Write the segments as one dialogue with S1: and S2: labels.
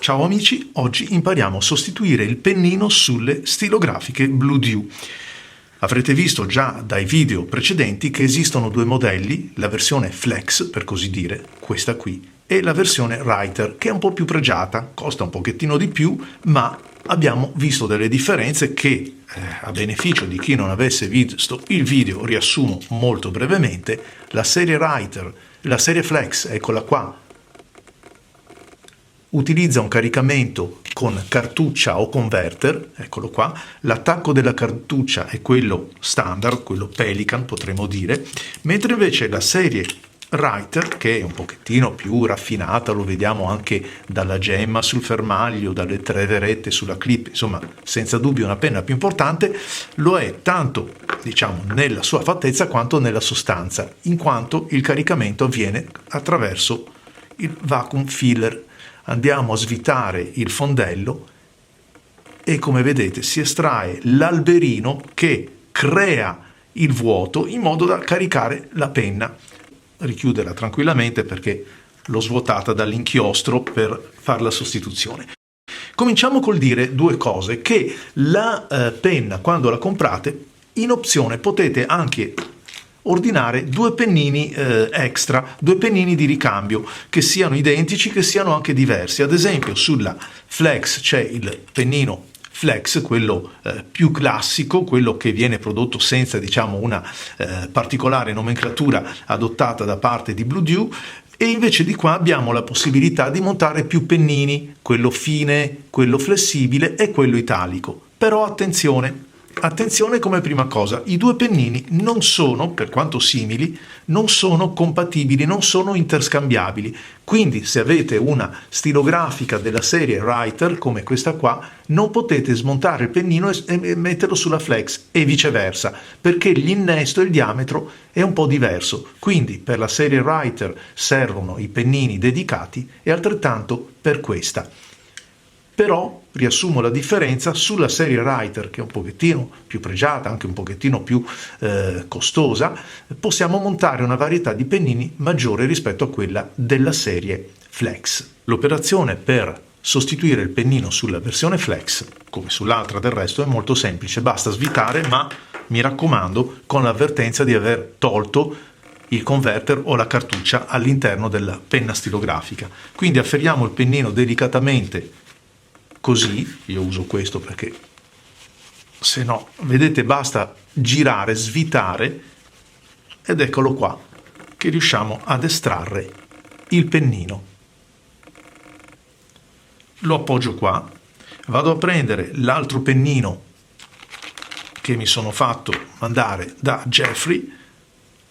S1: Ciao amici, oggi impariamo a sostituire il pennino sulle stilografiche Bluedew. Avrete visto già dai video precedenti che esistono due modelli, la versione Flex, per così dire, questa qui, e la versione Writer, che è un po' più pregiata, costa un pochettino di più, ma abbiamo visto delle differenze che, a beneficio di chi non avesse visto il video, riassumo molto brevemente. La serie Writer, la serie Flex, eccola qua, utilizza un caricamento con cartuccia o converter, eccolo qua. L'attacco della cartuccia è quello standard, quello Pelican potremmo dire, mentre invece la serie Writer, che è un pochettino più raffinata, lo vediamo anche dalla gemma sul fermaglio, dalle tre verette sulla clip, insomma senza dubbio una penna più importante, lo è tanto diciamo nella sua fattezza quanto nella sostanza, in quanto il caricamento avviene attraverso il vacuum filler. Andiamo a svitare il fondello e, come vedete, si estrae l'alberino che crea il vuoto in modo da caricare la penna. Richiuderla tranquillamente perché l'ho svuotata dall'inchiostro per fare la sostituzione. Cominciamo col dire due cose: che la penna, quando la comprate, in opzione potete anche ordinare due pennini extra, due pennini di ricambio, che siano identici, che siano anche diversi. Ad esempio sulla Flex c'è il pennino Flex, quello più classico, quello che viene prodotto senza diciamo una particolare nomenclatura adottata da parte di Bluedew, e invece di qua abbiamo la possibilità di montare più pennini, quello fine, quello flessibile e quello italico. Però attenzione come prima cosa, i due pennini non sono, per quanto simili, non sono compatibili, non sono interscambiabili. Quindi se avete una stilografica della serie Writer, come questa qua, non potete smontare il pennino e metterlo sulla Flex e viceversa, perché l'innesto e il diametro è un po' diverso. Quindi per la serie Writer servono i pennini dedicati e altrettanto per questa. Però riassumo la differenza: sulla serie Writer, che è un pochettino più pregiata, anche un pochettino più costosa, possiamo montare una varietà di pennini maggiore rispetto a quella della serie Flex. L'operazione per sostituire il pennino sulla versione Flex, come sull'altra del resto, è molto semplice: basta svitare, ma mi raccomando con l'avvertenza di aver tolto il converter o la cartuccia all'interno della penna stilografica. Quindi afferriamo il pennino delicatamente così, io uso questo perché se no, vedete, basta girare, svitare ed eccolo qua che riusciamo ad estrarre il pennino. Lo appoggio qua, vado a prendere l'altro pennino che mi sono fatto mandare da Jeffrey,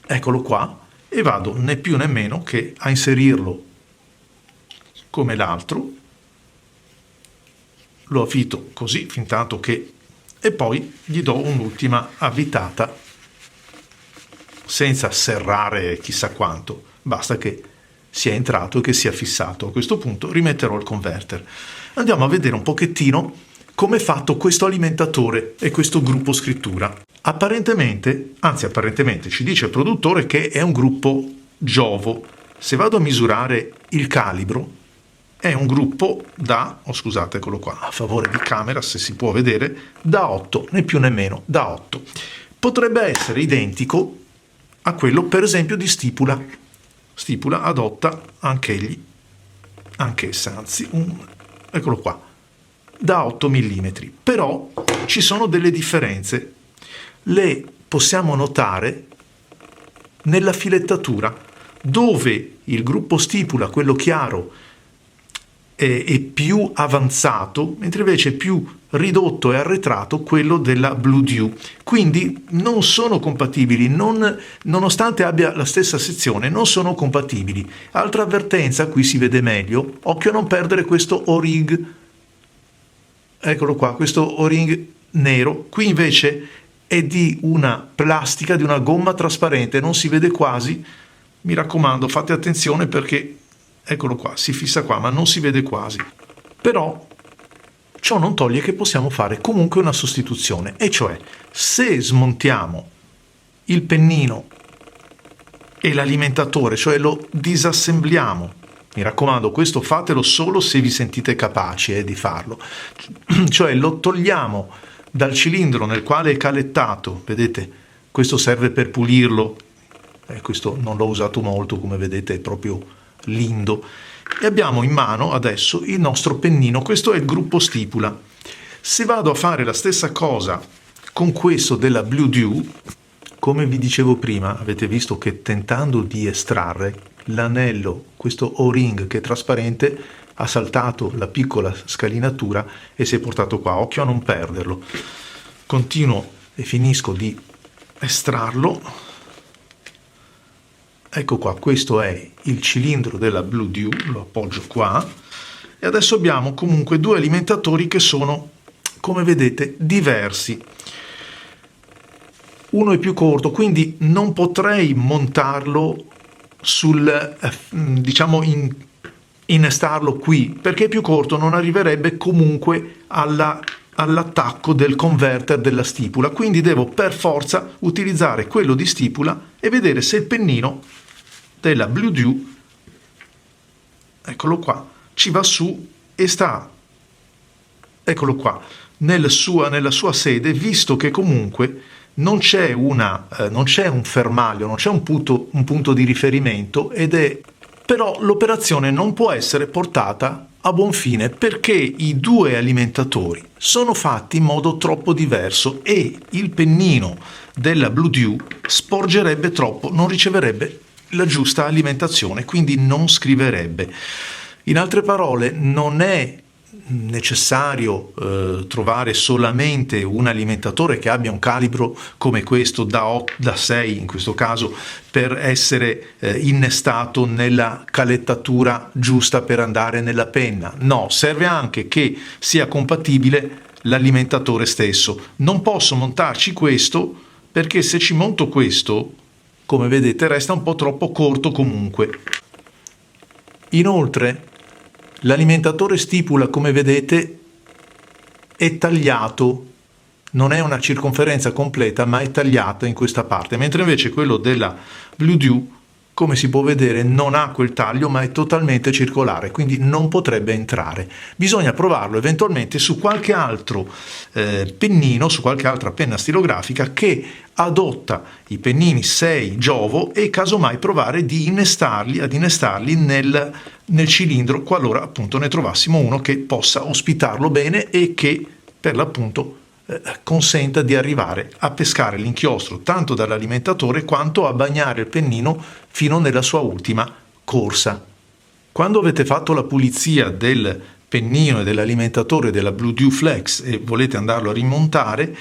S1: eccolo qua, e vado né più né meno che a inserirlo come l'altro. Lo avvito così fin tanto che, e poi gli do un'ultima avvitata senza serrare chissà quanto, basta che sia entrato e che sia fissato. A questo punto rimetterò il converter. Andiamo a vedere un pochettino come è fatto questo alimentatore e questo gruppo scrittura. Apparentemente ci dice il produttore che è un gruppo Jovo. Se vado a misurare il calibro, è un gruppo da, scusate, eccolo qua, a favore di camera, se si può vedere, da 8, né più né meno, da 8. Potrebbe essere identico a quello, per esempio, di Stipula. Stipula adotta anch'essa, anzi, eccolo qua, da 8 mm. Però ci sono delle differenze. Le possiamo notare nella filettatura, dove il gruppo Stipula, quello chiaro, è più avanzato, mentre invece è più ridotto e arretrato quello della Bluedew. Quindi non sono compatibili, nonostante abbia la stessa sezione, non sono compatibili. Altra avvertenza, qui si vede meglio, occhio a non perdere questo O-ring, eccolo qua, questo O-ring nero. Qui invece è di una plastica, di una gomma trasparente, non si vede quasi. Mi raccomando, fate attenzione perché eccolo qua, si fissa qua, ma non si vede quasi. Però ciò non toglie che possiamo fare comunque una sostituzione, e cioè se smontiamo il pennino e l'alimentatore, cioè lo disassembliamo Mi raccomando, questo fatelo solo se vi sentite capaci di farlo. Cioè lo togliamo dal cilindro nel quale è calettato, vedete, questo serve per pulirlo, questo non l'ho usato molto, come vedete è proprio lindo, e abbiamo in mano adesso il nostro pennino. Questo è il gruppo stipula. Se vado a fare la stessa cosa con questo della Blue Dew, come vi dicevo prima, avete visto che tentando di estrarre l'anello, questo O-ring che è trasparente, ha saltato la piccola scalinatura e si è portato qua. Occhio a non perderlo. Continuo e finisco di estrarlo. Ecco qua, questo è il cilindro della Blue Dew, lo appoggio qua, e adesso abbiamo comunque due alimentatori che sono, come vedete, diversi. Uno è più corto, quindi non potrei montarlo diciamo innestarlo qui, perché è più corto, non arriverebbe comunque all'attacco del converter della stipula, quindi devo per forza utilizzare quello di stipula e vedere se il pennino della Blue Dew, eccolo qua, ci va su e sta, eccolo qua, nella sua sede, visto che comunque non c'è un fermaglio, non c'è un punto di riferimento, però l'operazione non può essere portata a buon fine perché i due alimentatori sono fatti in modo troppo diverso e il pennino della Blue Dew sporgerebbe troppo, non riceverebbe la giusta alimentazione, quindi non scriverebbe. In altre parole, non è necessario trovare solamente un alimentatore che abbia un calibro come questo da 6 in questo caso per essere innestato nella calettatura giusta per andare nella penna. No, serve anche che sia compatibile l'alimentatore stesso. Non posso montarci questo perché se ci monto questo, come vedete, resta un po' troppo corto comunque. Inoltre l'alimentatore stipula, come vedete, è tagliato, non è una circonferenza completa, ma è tagliata in questa parte, mentre invece quello della Blue Dew, come si può vedere, non ha quel taglio, ma è totalmente circolare, quindi non potrebbe entrare. Bisogna provarlo eventualmente su qualche altro pennino, su qualche altra penna stilografica che adotta i pennini 6 Jowo e casomai provare ad innestarli nel cilindro, qualora appunto ne trovassimo uno che possa ospitarlo bene e che per l'appunto consenta di arrivare a pescare l'inchiostro tanto dall'alimentatore quanto a bagnare il pennino fino nella sua ultima corsa. Quando avete fatto la pulizia del pennino e dell'alimentatore della Blue Dew Flex e volete andarlo a rimontare,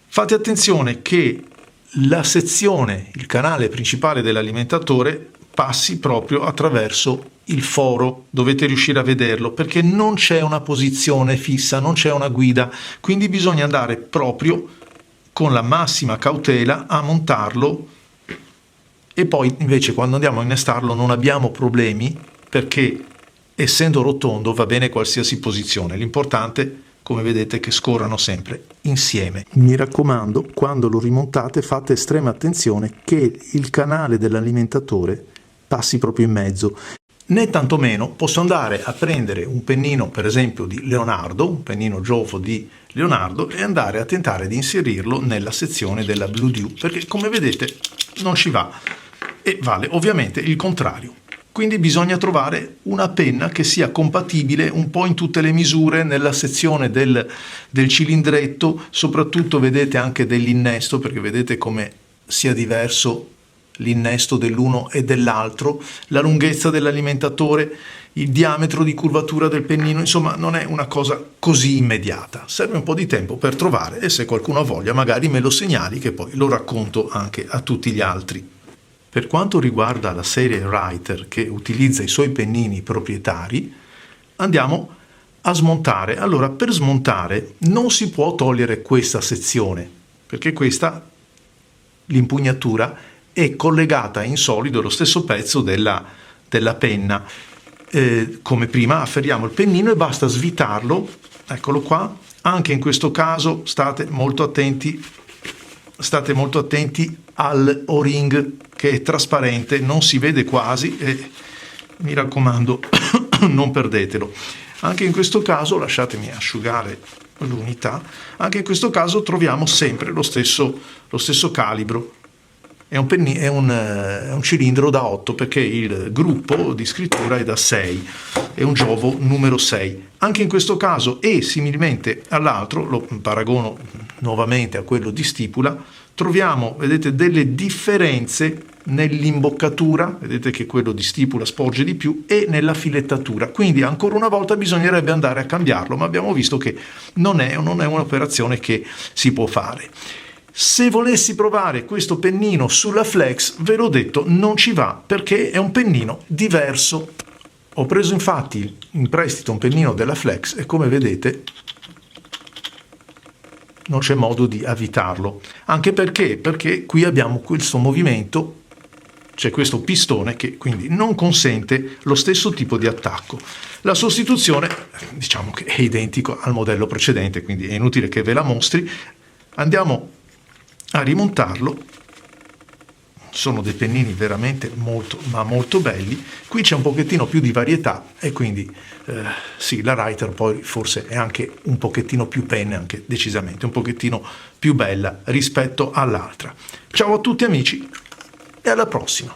S1: fate attenzione che la sezione, il canale principale dell'alimentatore passi proprio attraverso il foro, dovete riuscire a vederlo perché non c'è una posizione fissa, non c'è una guida, quindi bisogna andare proprio con la massima cautela a montarlo e poi invece quando andiamo a innestarlo non abbiamo problemi perché essendo rotondo va bene qualsiasi posizione, l'importante come vedete che scorrano sempre insieme. Mi raccomando, quando lo rimontate fate estrema attenzione che il canale dell'alimentatore passi proprio in mezzo. Né tantomeno posso andare a prendere un pennino per esempio di Leonardo, un pennino Jowo di Leonardo e andare a tentare di inserirlo nella sezione della Blue Dew perché come vedete non ci va e vale ovviamente il contrario. Quindi bisogna trovare una penna che sia compatibile un po' in tutte le misure nella sezione del cilindretto, soprattutto vedete anche dell'innesto perché vedete come sia diverso l'innesto dell'uno e dell'altro, la lunghezza dell'alimentatore, il diametro di curvatura del pennino, insomma non è una cosa così immediata, serve un po' di tempo per trovare e se qualcuno ha voglia magari me lo segnali che poi lo racconto anche a tutti gli altri. Per quanto riguarda la serie Writer che utilizza i suoi pennini proprietari, andiamo a smontare. Allora per smontare non si può togliere questa sezione perché questa, l'impugnatura, è collegata in solido allo stesso pezzo della penna. Come prima afferriamo il pennino e basta svitarlo, eccolo qua. Anche in questo caso state molto attenti al O-ring che è trasparente, non si vede quasi e mi raccomando, non perdetelo. Anche in questo caso, lasciatemi asciugare l'unità, anche in questo caso troviamo sempre lo stesso calibro. È un cilindro da 8 perché il gruppo di scrittura è da 6, è un giovo numero 6. Anche in questo caso, e similmente all'altro, lo paragono nuovamente a quello di stipula, troviamo, vedete, delle differenze nell'imboccatura, vedete che quello di stipula sporge di più, e nella filettatura. Quindi ancora una volta bisognerebbe andare a cambiarlo, ma abbiamo visto che non è un'operazione che si può fare. Se volessi provare questo pennino sulla Flex, ve l'ho detto, non ci va perché è un pennino diverso. Ho preso infatti in prestito un pennino della Flex e come vedete non c'è modo di avvitarlo. Anche perché qui abbiamo questo movimento, c'è questo pistone che quindi non consente lo stesso tipo di attacco. La sostituzione, diciamo che è identico al modello precedente, quindi è inutile che ve la mostri. Andiamo a rimontarlo. Sono dei pennini veramente molto belli. Qui c'è un pochettino più di varietà e quindi sì, la Reiter poi forse è anche un pochettino più penna, anche decisamente un pochettino più bella rispetto all'altra. Ciao a tutti amici e alla prossima.